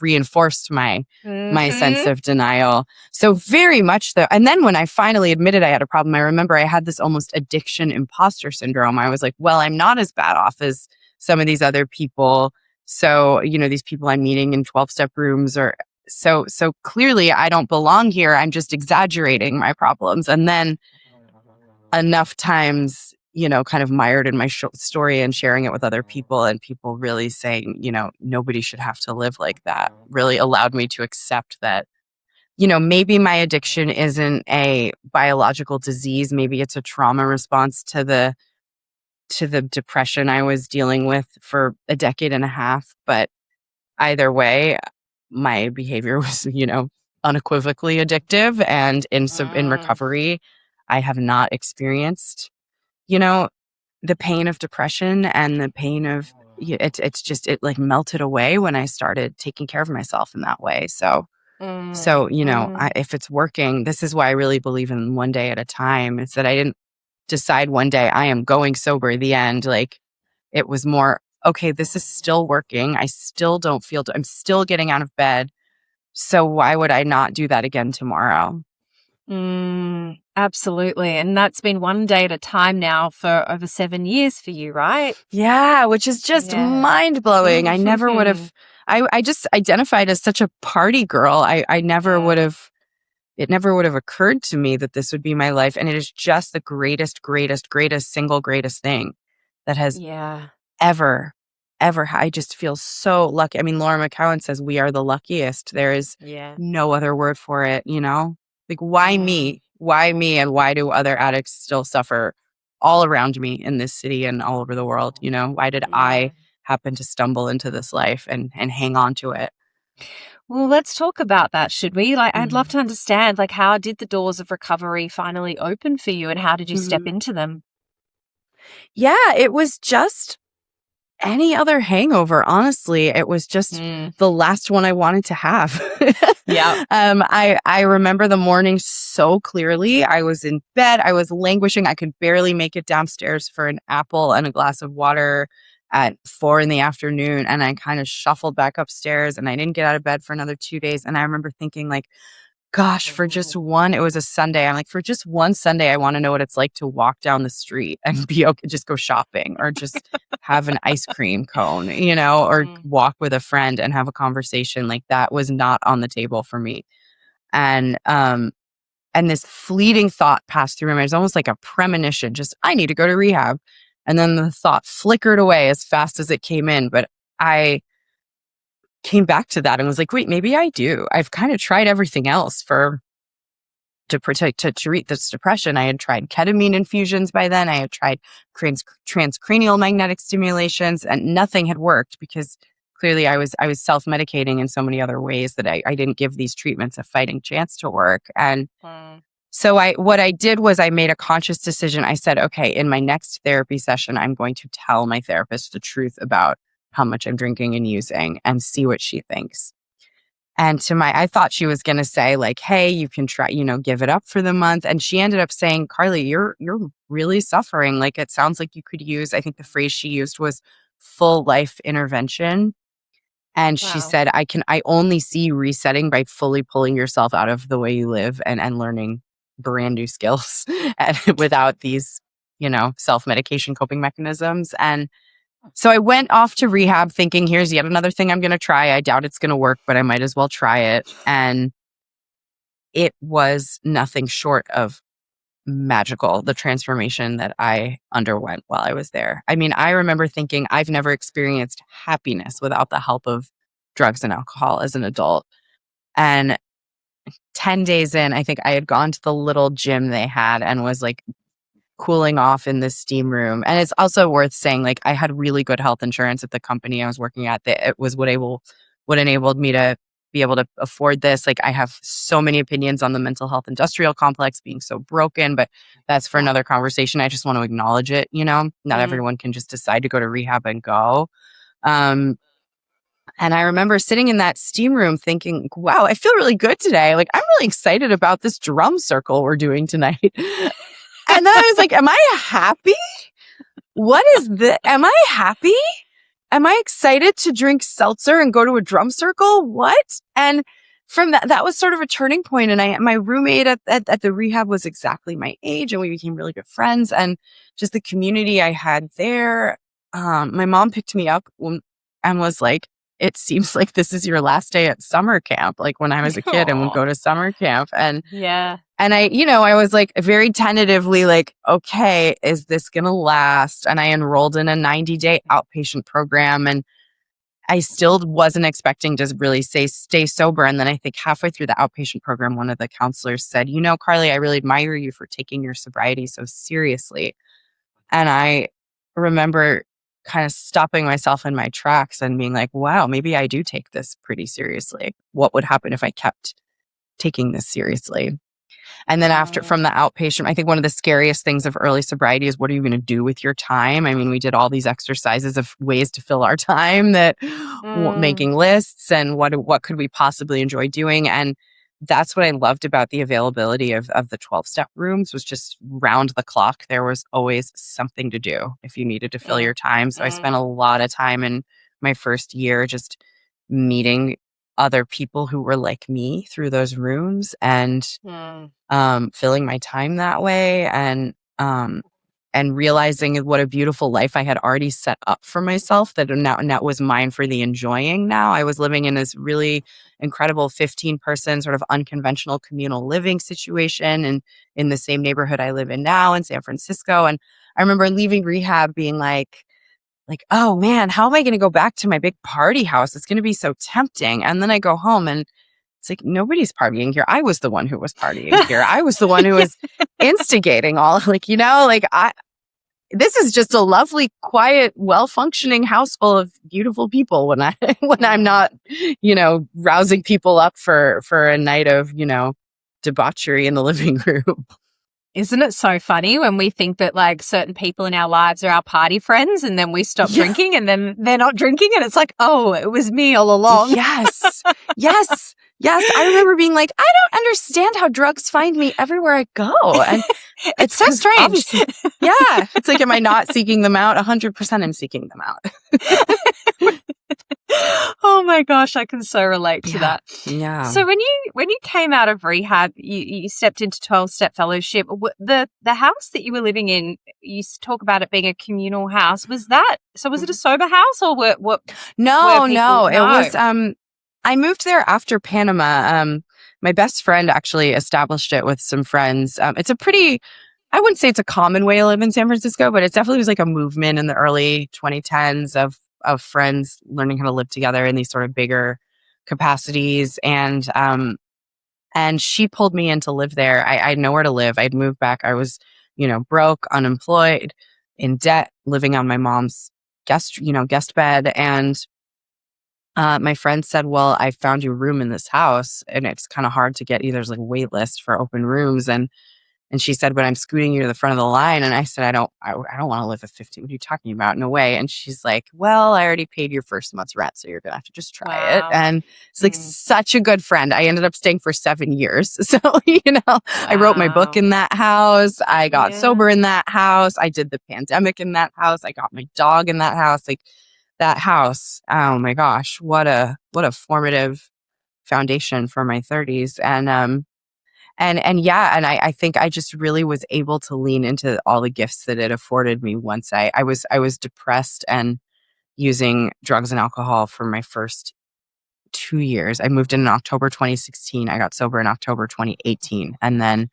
Speaker 2: reinforced my sense of denial. So very much though. And then when I finally admitted I had a problem, I remember I had this almost addiction imposter syndrome. I was like, well, I'm not as bad off as some of these other people. So, these people I'm meeting in 12-step rooms are so clearly I don't belong here. I'm just exaggerating my problems. And then enough times, kind of mired in my story and sharing it with other people, and people really saying, nobody should have to live like that, really allowed me to accept that maybe my addiction isn't a biological disease. Maybe it's a trauma response to the depression I was dealing with for a decade and a half. But either way, my behavior was, unequivocally addictive. And in recovery, I have not experienced, the pain of depression and the pain of it like melted away when I started taking care of myself in that way. So, if it's working, this is why I really believe in one day at a time. It's that I didn't decide one day I am going sober, the end. Like, it was more, okay, this is still working. I still don't feel, I'm still getting out of bed. So why would I not do that again tomorrow?
Speaker 1: Absolutely. And that's been one day at a time now for over 7 years for you, right?
Speaker 2: Yeah, which is just mind blowing. I never would have, I just identified as such a party girl. I never would have, it never would have occurred to me that this would be my life. And it is just the greatest, single greatest thing that has ever, I just feel so lucky. I mean, Laura McCowan says we are the luckiest. There is no other word for it, Like, why me? Why me? And why do other addicts still suffer all around me in this city and all over the world? Why did I happen to stumble into this life and hang on to it?
Speaker 1: Well, let's talk about that, should we? Like, I'd love to understand, like, how did the doors of recovery finally open for you and how did you step into them?
Speaker 2: Yeah, it was just any other hangover, honestly. It was just the last one I wanted to have. I remember the morning so clearly. I was in bed. I was languishing. I could barely make it downstairs for an apple and a glass of water at 4 p.m. And I kind of shuffled back upstairs and I didn't get out of bed for another 2 days. And I remember thinking, like, gosh, for just one, it was a Sunday. I'm like, for just one Sunday, I want to know what it's like to walk down the street and be okay, just go shopping or just have an ice cream cone, or walk with a friend and have a conversation. Like, that was not on the table for me. And this fleeting thought passed through my mind. It was almost like a premonition, just, I need to go to rehab. And then the thought flickered away as fast as it came in. But I came back to that and was like, wait, maybe I do. I've kind of tried everything else to treat this depression. I had tried ketamine infusions by then. I had tried transcranial magnetic stimulations, and nothing had worked because clearly I was self-medicating in so many other ways that I didn't give these treatments a fighting chance to work. And so what I did was I made a conscious decision. I said, okay, in my next therapy session, I'm going to tell my therapist the truth about how much I'm drinking and using and see what she thinks. And I thought she was going to say, like, hey, you can try, give it up for the month. And she ended up saying, Carly, you're really suffering. Like, it sounds like you could use, I think the phrase she used was full life intervention. And she said, I only see you resetting by fully pulling yourself out of the way you live and learning brand new skills and without these, self-medication coping mechanisms. And so I went off to rehab thinking, here's yet another thing I'm going to try. I doubt it's going to work, but I might as well try it. And it was nothing short of magical, the transformation that I underwent while I was there. I mean, I remember thinking I've never experienced happiness without the help of drugs and alcohol as an adult. And 10 days in, I think I had gone to the little gym they had and was like cooling off in this steam room. And it's also worth saying, like, I had really good health insurance at the company I was working at. That it was what enabled me to be able to afford this. Like, I have so many opinions on the mental health industrial complex being so broken, but that's for another conversation. I just want to acknowledge it. Not everyone can just decide to go to rehab and go. And I remember sitting in that steam room thinking, wow, I feel really good today. Like, I'm really excited about this drum circle we're doing tonight. And then I was like, am I happy? What is this? Am I happy? Am I excited to drink seltzer and go to a drum circle? What? And from that was sort of a turning point. And my roommate at the rehab was exactly my age, and we became really good friends. And just the community I had there. My mom picked me up and was like, it seems like this is your last day at summer camp. Like, when I was a kid and would go to summer camp. And and I was like very tentatively like, okay, is this going to last? And I enrolled in a 90-day outpatient program. And I still wasn't expecting to really stay sober. And then I think halfway through the outpatient program, one of the counselors said, Carly, I really admire you for taking your sobriety so seriously. And I remember kind of stopping myself in my tracks and being like, wow, maybe I do take this pretty seriously. What would happen if I kept taking this seriously? And then from the outpatient, I think one of the scariest things of early sobriety is what are you going to do with your time? I mean, we did all these exercises of ways to fill our time, that making lists and what could we possibly enjoy doing. And that's what I loved about the availability of the 12-step rooms, was just round the clock. There was always something to do if you needed to fill your time. So I spent a lot of time in my first year just meeting other people who were like me through those rooms and filling my time that way, and realizing what a beautiful life I had already set up for myself that now was mine for the enjoying. Now I was living in this really incredible 15-person sort of unconventional communal living situation, and in the same neighborhood I live in now in San Francisco. And I remember leaving rehab being like, oh man, how am I going to go back to my big party house? It's going to be so tempting. And then I go home and it's like, nobody's partying here. I was the one who was partying here. I was the one who was instigating all, this is just a lovely, quiet, well-functioning house full of beautiful people when I'm not, rousing people up for a night of, debauchery in the living room.
Speaker 1: Isn't it so funny when we think that like certain people in our lives are our party friends, and then we stop drinking and then they're not drinking, and it's like, oh, it was me all along.
Speaker 2: Yes. I remember being like, I don't understand how drugs find me everywhere I go. And
Speaker 1: it's so strange.
Speaker 2: Yeah. It's like, am I not seeking them out? 100% I'm seeking them out.
Speaker 1: Oh my gosh, I can so relate to that.
Speaker 2: Yeah.
Speaker 1: So when you came out of rehab, you stepped into 12-step fellowship. The house that you were living in, you talk about it being a communal house. Was it a sober house, or what?
Speaker 2: No. It was. I moved there after Panama. My best friend actually established it with some friends. It's a pretty, I wouldn't say it's a common way to live in San Francisco, but it definitely was like a movement in the early 2010s of friends learning how to live together in these sort of bigger capacities. And she pulled me in to live there. I had nowhere to live. I'd moved back. I was, broke, unemployed, in debt, living on my mom's guest bed. And my friend said, well, I found you a room in this house and it's kind of hard to get there's like a wait list for open rooms. And she said, but I'm scooting you to the front of the line. And I said, I don't want to live at 50. What are you talking about? No way. And she's like, well, I already paid your first month's rent, so you're going to have to just try it. And it's like such a good friend. I ended up staying for 7 years. So, I wrote my book in that house. I got sober in that house. I did the pandemic in that house. I got my dog in that house. Like that house. Oh my gosh. What a formative foundation for my 30s. And I think I just really was able to lean into all the gifts that it afforded me once I was depressed and using drugs and alcohol for my first 2 years. I moved in October 2016. I got sober in October 2018. And then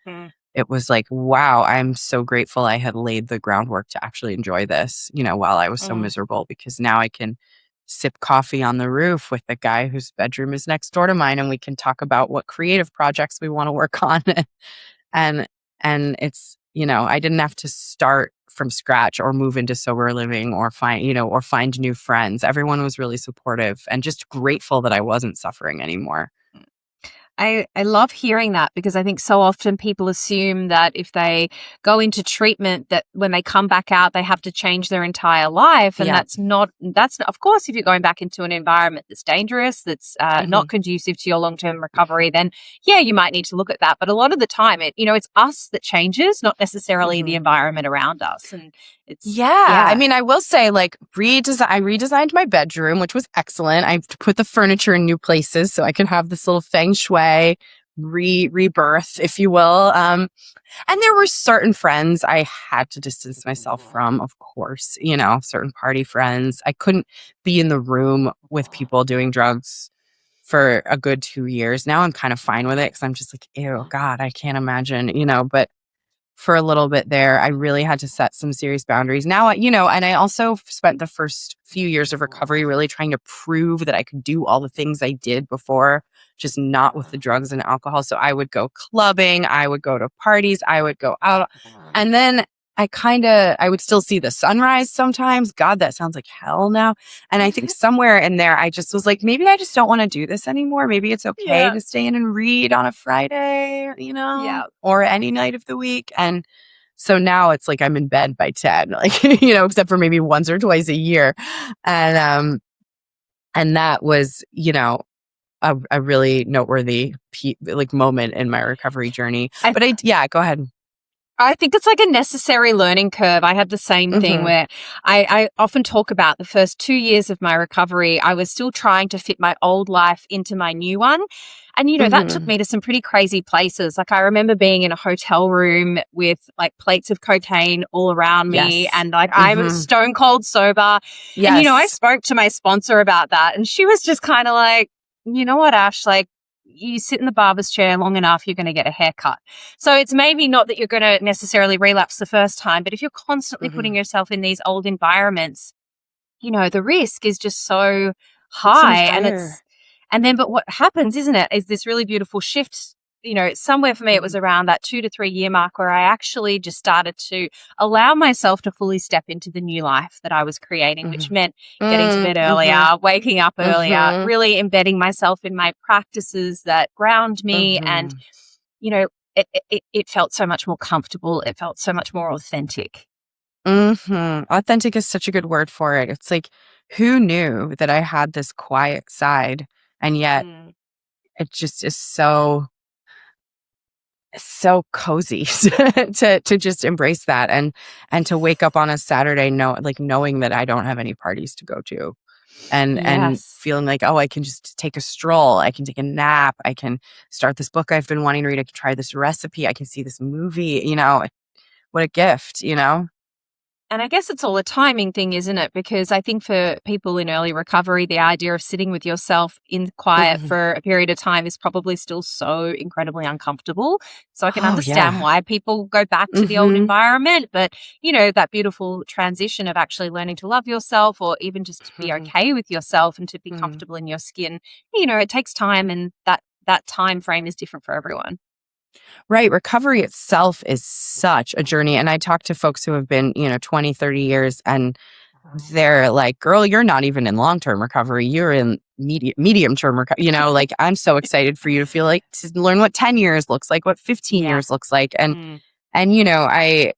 Speaker 2: it was like, wow, I'm so grateful I had laid the groundwork to actually enjoy this, while I was so miserable, because now I can sip coffee on the roof with the guy whose bedroom is next door to mine, and we can talk about what creative projects we want to work on. and it's, I didn't have to start from scratch or move into sober living or find new friends. Everyone was really supportive and just grateful that I wasn't suffering anymore.
Speaker 1: I love hearing that, because I think so often people assume that if they go into treatment, that when they come back out, they have to change their entire life. And that's not, of course, if you're going back into an environment that's dangerous, that's not conducive to your long-term recovery, then you might need to look at that. But a lot of the time, it's us that changes, not necessarily the environment around us. And it's,
Speaker 2: I mean, I will say, like, I redesigned my bedroom, which was excellent. I put the furniture in new places so I could have this little feng shui rebirth, if you will. And there were certain friends I had to distance myself from, of course, certain party friends. I couldn't be in the room with people doing drugs for a good 2 years. Now I'm kind of fine with it because I'm just like, ew, God, I can't imagine, but for a little bit there. I really had to set some serious boundaries. Now, and I also spent the first few years of recovery really trying to prove that I could do all the things I did before, just not with the drugs and alcohol. So I would go clubbing, I would go to parties, I would go out. And then I would still see the sunrise sometimes. God, that sounds like hell now. And I think somewhere in there, I just was like, maybe I just don't want to do this anymore. Maybe it's okay to stay in and read on a Friday, or any night of the week. And so now it's like I'm in bed by 10, like, except for maybe once or twice a year. And that was, a really noteworthy moment in my recovery journey. Go ahead.
Speaker 1: I think it's like a necessary learning curve. I had the same thing where I often talk about the first 2 years of my recovery. I was still trying to fit my old life into my new one. And, that took me to some pretty crazy places. Like I remember being in a hotel room with like plates of cocaine all around me and like I'm stone cold sober. Yes. And, I spoke to my sponsor about that and she was just kind of like, you know what, Ash, like, you sit in the barber's chair long enough, you're going to get a haircut. So it's maybe not that you're going to necessarily relapse the first time, but if you're constantly putting yourself in these old environments, the risk is just so high. But what happens, isn't it, is this really beautiful shift. Somewhere for me, it was around that 2 to 3 year mark where I actually just started to allow myself to fully step into the new life that I was creating, which meant getting to bed earlier, waking up earlier, really embedding myself in my practices that ground me. And, it felt so much more comfortable. It felt so much more authentic.
Speaker 2: Authentic is such a good word for it. It's like, who knew that I had this quiet side? And yet it just is so cozy to just embrace that and to wake up on a Saturday knowing that I don't have any parties to go to and feeling like, oh, I can just take a stroll, I can take a nap, I can start this book I've been wanting to read, I can try this recipe, I can see this movie, what a gift,
Speaker 1: And I guess it's all a timing thing, isn't it? Because I think for people in early recovery, the idea of sitting with yourself in quiet for a period of time is probably still so incredibly uncomfortable. So I can understand why people go back to the old environment. But, that beautiful transition of actually learning to love yourself or even just to be okay with yourself and to be comfortable in your skin, it takes time and that time frame is different for everyone.
Speaker 2: Right. Recovery itself is such a journey. And I talk to folks who have been, 20, 30 years and they're like, girl, you're not even in long-term recovery. You're in medium-term recovery. Like I'm so excited for you to learn what 10 years looks like, what 15 years looks like. And I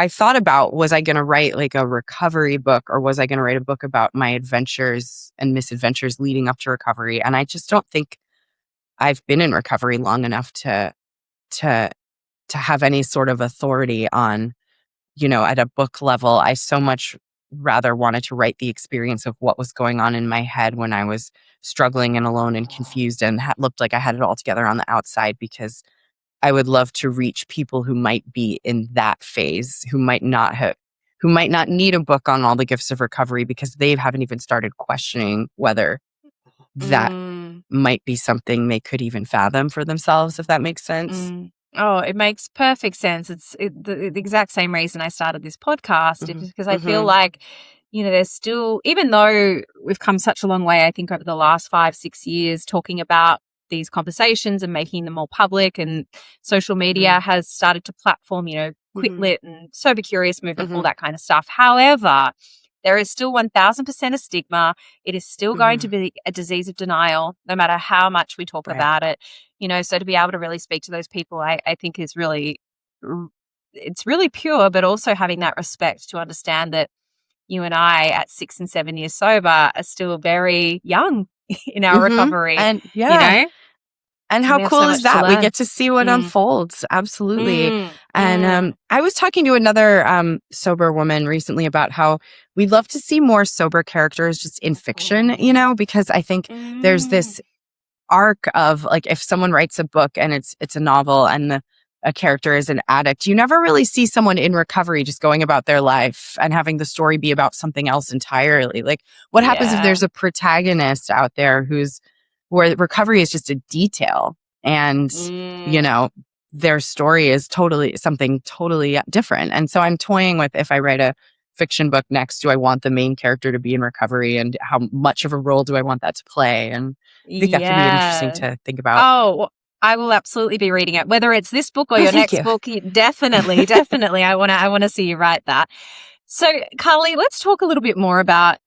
Speaker 2: thought about, was I going to write like a recovery book or was I going to write a book about my adventures and misadventures leading up to recovery? And I just don't think I've been in recovery long enough to have any sort of authority on, at a book level. I so much rather wanted to write the experience of what was going on in my head when I was struggling and alone and confused and looked like I had it all together on the outside, because I would love to reach people who might be in that phase, who might not need a book on all the gifts of recovery because they haven't even started questioning whether that might be something they could even fathom for themselves, if that makes sense.
Speaker 1: Oh, it makes perfect sense. It's the exact same reason I started this podcast, is because I feel like, there's still, even though we've come such a long way, I think over the last 5-6 years, talking about these conversations and making them more public, and social media has started to platform, Quit Lit and Sober Curious movement, all that kind of stuff. However, there is still 1000% a stigma. It is still going to be a disease of denial, no matter how much we talk about it. So to be able to really speak to those people, I think is really, it's really pure, but also having that respect to understand that you and I at 6 and 7 years sober are still very young in our recovery.
Speaker 2: And And
Speaker 1: We
Speaker 2: how
Speaker 1: have
Speaker 2: cool
Speaker 1: so
Speaker 2: is
Speaker 1: much to
Speaker 2: that? We
Speaker 1: learn.
Speaker 2: get to see what unfolds. Absolutely. And I was talking to another sober woman recently about how we'd love to see more sober characters just in fiction, because I think there's this arc of like, if someone writes a book and it's a novel and a character is an addict, you never really see someone in recovery just going about their life and having the story be about something else entirely. Like, what happens if there's a protagonist out there where recovery is just a detail and, their story is something totally different. And so I'm toying with, if I write a fiction book next, do I want the main character to be in recovery, and how much of a role do I want that to play? And I think that could be interesting
Speaker 1: Yeah.
Speaker 2: to think about.
Speaker 1: Oh, I will absolutely be reading it, whether it's this book or
Speaker 2: Oh,
Speaker 1: your
Speaker 2: thank
Speaker 1: next
Speaker 2: you.
Speaker 1: book. Definitely, definitely. I want to see you write that. So, Carly, let's talk a little bit more about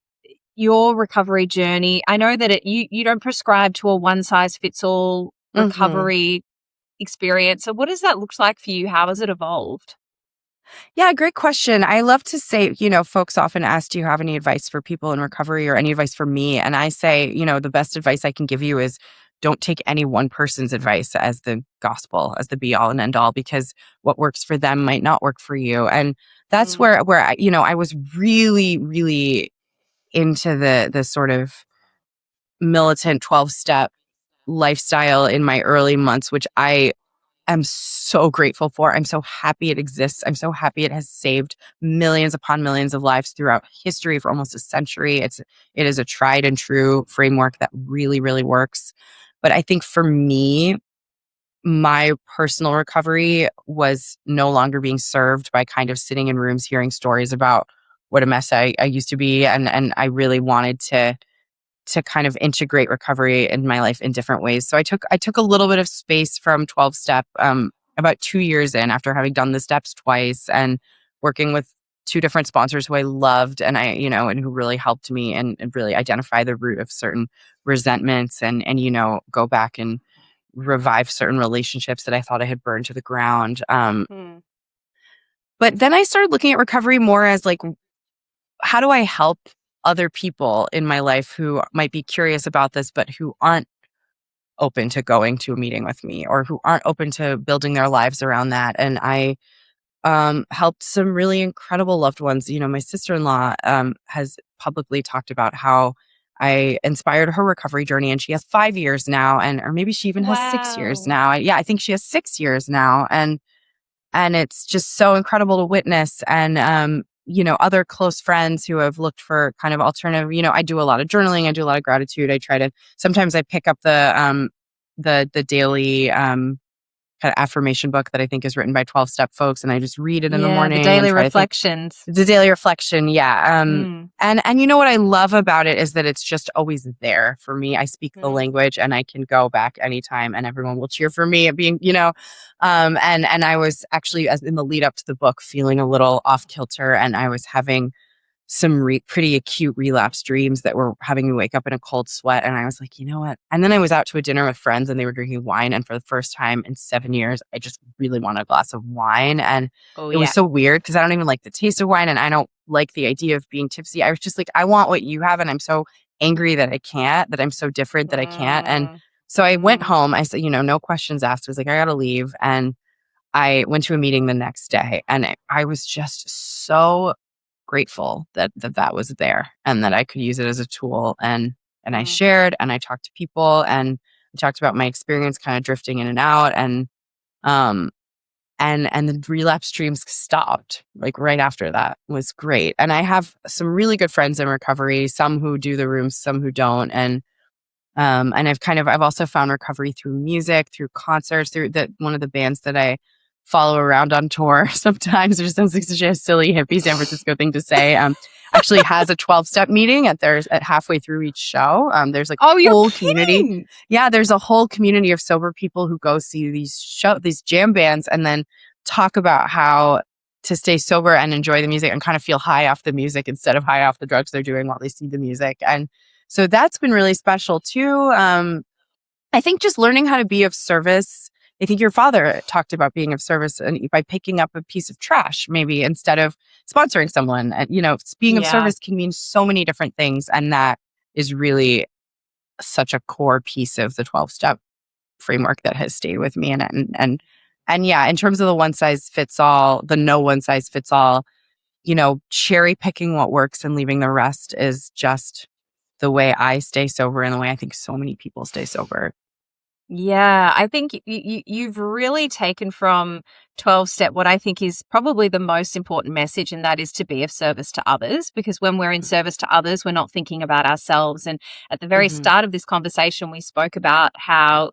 Speaker 1: your recovery journey. I know that you don't prescribe to a one size fits all recovery experience. So, what does that look like for you? How has it evolved?
Speaker 2: Yeah, great question. I love to say, folks often ask, do you have any advice for people in recovery or any advice for me? And I say, the best advice I can give you is don't take any one person's advice as the gospel, as the be all and end all, because what works for them might not work for you. And that's where I was really, really into the sort of militant 12-step lifestyle in my early months, which I'm so grateful for. I'm so happy it exists. I'm so happy it has saved millions upon millions of lives throughout history for almost a century. It is a tried and true framework that really, really works. But I think for me, my personal recovery was no longer being served by kind of sitting in rooms hearing stories about what a mess I used to be. And I really wanted to kind of integrate recovery in my life in different ways. So I took a little bit of space from 12 step about 2 years in, after having done the steps twice and working with two different sponsors who I loved, and and who really helped me and really identify the root of certain resentments, and go back and revive certain relationships that I thought I had burned to the ground. But then I started looking at recovery more as like, how do I help other people in my life who might be curious about this, but who aren't open to going to a meeting with me, or who aren't open to building their lives around that? And I helped some really incredible loved ones. My sister-in-law has publicly talked about how I inspired her recovery journey, and she has 5 years now, or maybe she even has 6 years
Speaker 1: Wow.
Speaker 2: now. Yeah, I think she has 6 years now. And it's just so incredible to witness. And other close friends who have looked for kind of alternative. I do a lot of journaling, I do a lot of gratitude. I try to, sometimes I pick up the daily kind of affirmation book that I think is written by 12-step folks, and I just read it in the
Speaker 1: Yeah, the
Speaker 2: morning and
Speaker 1: daily
Speaker 2: try to think.
Speaker 1: reflections.
Speaker 2: The daily reflection, yeah. And what I love about it is that it's just always there for me. I speak the language, and I can go back anytime, and everyone will cheer for me at being, and I was actually, as in the lead up to the book, feeling a little off kilter, and I was having some pretty acute relapse dreams that were having me wake up in a cold sweat. And I was like, you know what? And then I was out to a dinner with friends, and they were drinking wine. And for the first time in 7 years, I just really wanted a glass of wine. And
Speaker 1: Oh,
Speaker 2: it was so weird because I don't even like the taste of wine, and I don't like the idea of being tipsy. I was just like, I want what you have. And I'm so angry that I can't, that I'm so different that I can't. And so I went home. I said, no questions asked. I was like, I got to leave. And I went to a meeting the next day, and I was just so grateful that was there, and that I could use it as a tool. And I shared, and I talked to people, and I talked about my experience kind of drifting in and out, and the relapse dreams stopped like right after that. It was great. And I have some really good friends in recovery, some who do the rooms, some who don't. And I've also found recovery through music, through concerts, through one of the bands that I follow around on tour. Sometimes there's such a silly hippie San Francisco thing to say. Actually has a 12-step meeting at halfway through each show. There's like whole community. Yeah, there's a whole community of sober people who go see these jam bands, and then talk about how to stay sober and enjoy the music and kind of feel high off the music instead of high off the drugs they're doing while they see the music. And so that's been really special too. I think just learning how to be of service. I think your father talked about being of service, and by picking up a piece of trash, maybe instead of sponsoring someone. And, being of service can mean so many different things. And that is really such a core piece of the 12-step framework that has stayed with me. And yeah, in terms of the one size fits all, the no one size fits all, cherry picking what works and leaving the rest is just the way I stay sober, and the way I think so many people stay sober.
Speaker 1: Yeah, I think you've really taken from 12-step what I think is probably the most important message, and that is to be of service to others. Because when we're in service to others, we're not thinking about ourselves. And at the very
Speaker 2: Mm-hmm.
Speaker 1: start of this conversation, we spoke about how,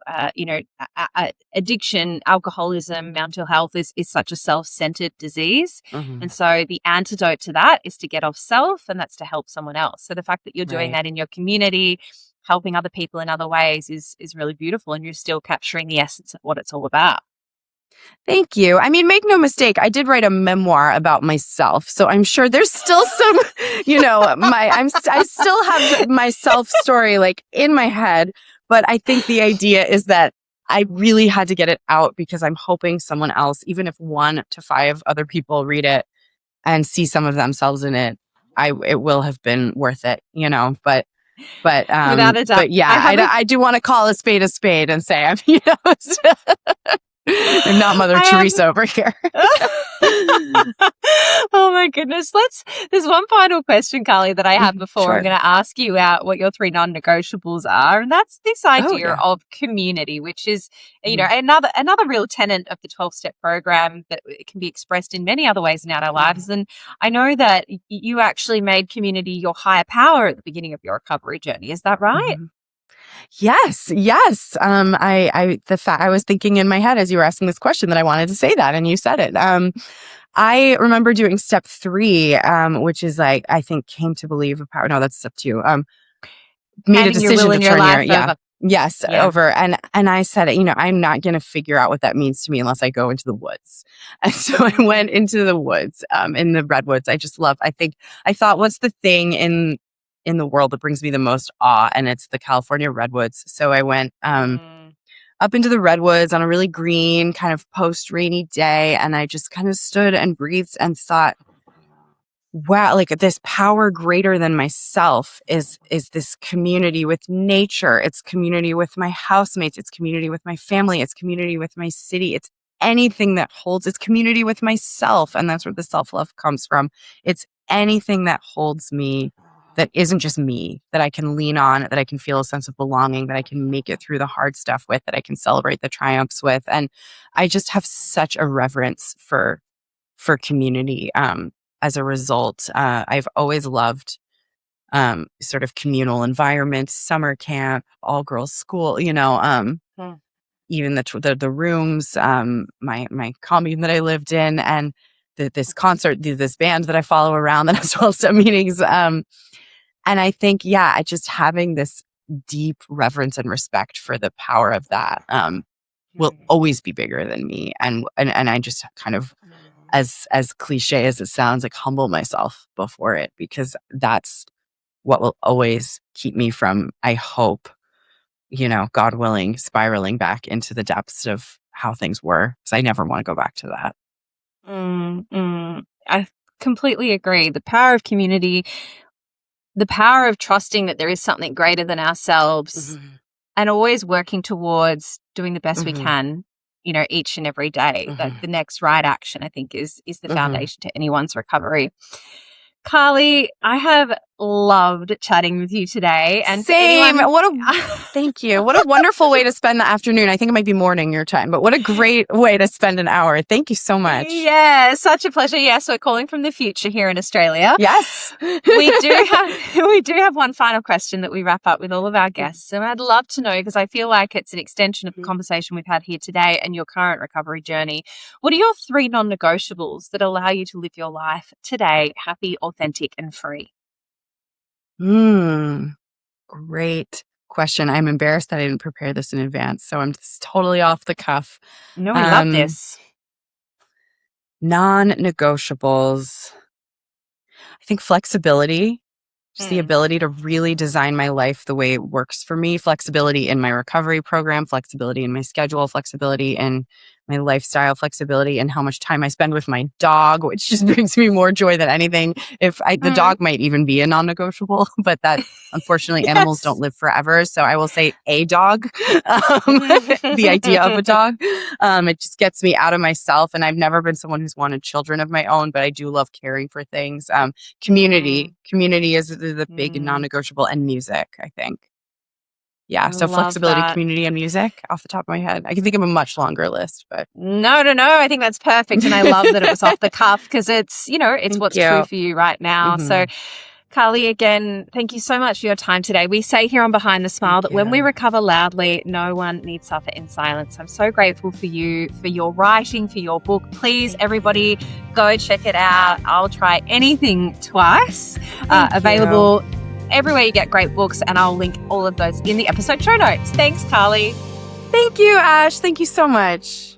Speaker 1: addiction, alcoholism, mental health is such a self-centered disease.
Speaker 2: Mm-hmm.
Speaker 1: And so the antidote to that is to get off self, and that's to help someone else. So the fact that you're doing
Speaker 2: Right.
Speaker 1: that in your community, helping other people in other ways is really beautiful, and you're still capturing the essence of what it's all about.
Speaker 2: Thank you. I mean, make no mistake, I did write a memoir about myself. So I'm sure there's still some, I still have my self story like in my head. But I think the idea is that I really had to get it out because I'm hoping someone else, even if 1 to 5 other people read it and see some of themselves in it, it will have been worth it, but
Speaker 1: Without a doubt.
Speaker 2: but yeah, I do want to call a spade and say I'm not Mother
Speaker 1: I have
Speaker 2: Teresa over here.
Speaker 1: Oh my goodness. There's one final question, Carly, that I have before I'm
Speaker 2: Sure.
Speaker 1: going to ask you out what your 3 non-negotiables are. And that's this idea
Speaker 2: Yeah.
Speaker 1: of community, which is,
Speaker 2: Mhm.
Speaker 1: another real tenet of the 12-step program that it can be expressed in many other ways in our lives. And I know that you actually made community your higher power at the beginning of your recovery journey. Is that right?
Speaker 2: Mhm. Yes, yes. I was thinking in my head as you were asking this question that I wanted to say that, and you said it. I remember doing step 3, which is like, I think came to believe a power. No, that's step 2. Made a
Speaker 1: Handing your will
Speaker 2: decision to
Speaker 1: in your
Speaker 2: turn
Speaker 1: life
Speaker 2: yeah.
Speaker 1: over.
Speaker 2: Yes,
Speaker 1: Yeah.
Speaker 2: over. And I said, I'm not going to figure out what that means to me unless I go into the woods. And so I went into the woods, in the redwoods. I thought, what's the thing in the world that brings me the most awe? And it's the California redwoods. So I went,
Speaker 1: Mm.
Speaker 2: up into the redwoods on a really green kind of post rainy day. And I just kind of stood and breathed and thought, wow, like this power greater than myself is this community with nature. It's community with my housemates. It's community with my family. It's community with my city. It's anything that holds. It's community with myself. And that's where the self-love comes from. It's anything that holds me, that isn't just me, that I can lean on, that I can feel a sense of belonging, that I can make it through the hard stuff with, that I can celebrate the triumphs with. And I just have such a reverence for community. As a result, I've always loved sort of communal environments, summer camp, all girls school,
Speaker 1: Mm.
Speaker 2: even the rooms, my commune that I lived in, and this concert, this band that I follow around that has 12-step meetings. And I think, I just having this deep reverence and respect for the power of that will always be bigger than me. And I just kind of, as cliche as it sounds, like humble myself before it, because that's what will always keep me from, I hope, God willing, spiraling back into the depths of how things were, because I never want to go back to that.
Speaker 1: I completely agree. The power of community, the power of trusting that there is something greater than ourselves,
Speaker 2: Mhm.
Speaker 1: and always working towards doing the best we
Speaker 2: Mhm.
Speaker 1: can, each and every day. That
Speaker 2: Mhm.
Speaker 1: the next right action, I think, is the
Speaker 2: Mhm.
Speaker 1: foundation to anyone's recovery. Carly, I have loved chatting with you today. And for
Speaker 2: Same.
Speaker 1: anyone,
Speaker 2: Thank you. What a wonderful way to spend the afternoon. I think it might be morning your time, but what a great way to spend an hour. Thank you so much.
Speaker 1: yeah, such a pleasure. Yes, we're calling from the future here in Australia.
Speaker 2: Yes.
Speaker 1: We do have one final question that we wrap up with all of our guests. And I'd love to know, because I feel like it's an extension of the conversation we've had here today and your current recovery journey. What are your 3 non-negotiables that allow you to live your life today happy, authentic, and free?
Speaker 2: Great question. I'm embarrassed that I didn't prepare this in advance, so I'm just totally off the cuff.
Speaker 1: No, we love
Speaker 2: Um,
Speaker 1: this.
Speaker 2: Non-negotiables. I think flexibility. Just the
Speaker 1: Mm.
Speaker 2: ability to really design my life the way it works for me, flexibility in my recovery program, flexibility in my schedule, flexibility in my lifestyle, flexibility in how much time I spend with my dog, which just brings me more joy than anything. The
Speaker 1: Mm.
Speaker 2: dog might even be a non-negotiable, but that unfortunately animals don't
Speaker 1: Yes.
Speaker 2: live forever. So I will say a dog, the idea of a dog. It just gets me out of myself. And I've never been someone who's wanted children of my own, but I do love caring for things.
Speaker 1: Mm.
Speaker 2: Community is the big
Speaker 1: Mm.
Speaker 2: non-negotiable, and music, I think. Yeah, so
Speaker 1: Love
Speaker 2: flexibility,
Speaker 1: that.
Speaker 2: community, and music off the top of my head. I can think of a much longer list, but
Speaker 1: No. I think that's perfect. And I love that it was off the cuff because it's, it's
Speaker 2: thank
Speaker 1: what's
Speaker 2: you.
Speaker 1: true for you right now. So, Carly, again, thank you so much for your time today. We say here on Behind the Smile that when we recover loudly, no one need suffer in silence. I'm so grateful for you, for your writing, for your book. Please, everybody, go check it out. I'll Try Anything Twice. Available everywhere you get great books, and I'll link all of those in the episode show notes. Thanks, Carly.
Speaker 2: Thank you, Ash. Thank you so much.